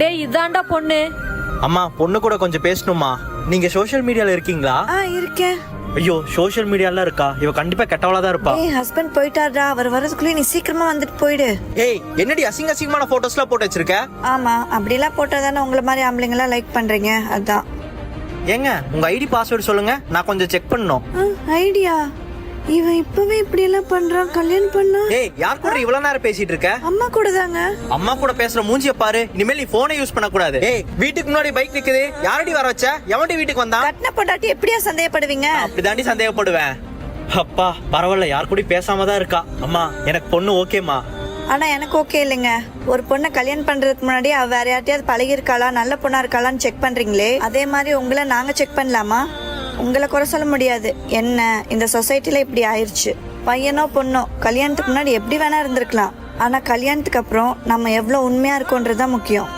டேய் இதாண்டா பொண்ணு. அம்மா பொண்ணு கூட கொஞ்சம் பேசணுமா? நீங்க சோஷியல் மீடியால இருக்கீங்களா? இருக்கேன். ஐயோ சோஷியல் மீடியால இருக்கா? இவ கண்டிப்பா கெட்டவளா தான் இருப்பா. ஏய் ஹஸ்பண்ட் போயிட்டாருடா, அவர் வரதுக்குள்ளே நீ சீக்கிரமா வந்துட்டு போயிடு. ஏய் என்னடி அசிங்கமான போட்டோஸ்லாம் போட்டு வச்சிருக்க? ஆமா, அப்படிலாம் போட்டாதானே உங்களை மாதிரி ஆம்பளைங்களாம் லைக் பண்றீங்க, அதான். ஏங்க உங்க ஐடி பாஸ்வேர்டு சொல்லுங்க, நான் கொஞ்சம் செக் பண்ணணும். ஐடியா? இவன் இப்பவே இப்படி எல்லாம் பண்றான், கல்யாணம் பண்ணா? ஏய் யார் கூட இவ்வளவு நேரம் பேசிட்டு இருக்க? அம்மா கூட தாங்க. அம்மா கூட பேசுற மூஞ்சிய பாரு, இனிமேல் நீ போனை யூஸ் பண்ண கூடாது. ஏய் வீட்டுக்கு முன்னாடி பைக் நிக்குது, யாரடி வர வச்ச? எவன்டி வீட்டுக்கு வந்தான்? கட்டின பொண்டாட்டி எப்படியா சந்தேகப்படுவீங்க? அப்படிதாண்டி சந்தேகப்படுவேன். அப்பா பரவாயில்ல, யார் கூட பேசாம தான் இருக்கா. அம்மா எனக்கு பொண்ணு ஓகேமா. ஆனா எனக்கு ஓகே இல்லைங்க. ஒரு பொண்ணை கல்யாணம் பண்றதுக்கு முன்னாடி அவ வேற யார்ட்டையாவது பழகி இருக்காளா, நல்ல பொண்ணா இருக்காளான்னு செக் பண்றீங்களே, அதே மாதிரி உங்களை நாங்க செக் பண்ணலாமா? உங்களை குறை சொல்ல முடியாது. என்ன இந்த சொசைட்டில இப்படி ஆயிருச்சு. பையனோ பொண்ணோ கல்யாணத்துக்கு முன்னாடி எப்படி வேணா இருந்திருக்கலாம், ஆனா கல்யாணத்துக்கு அப்புறம் நம்ம எவ்வளவு உண்மையா இருக்கோன்றதுதான் முக்கியம்.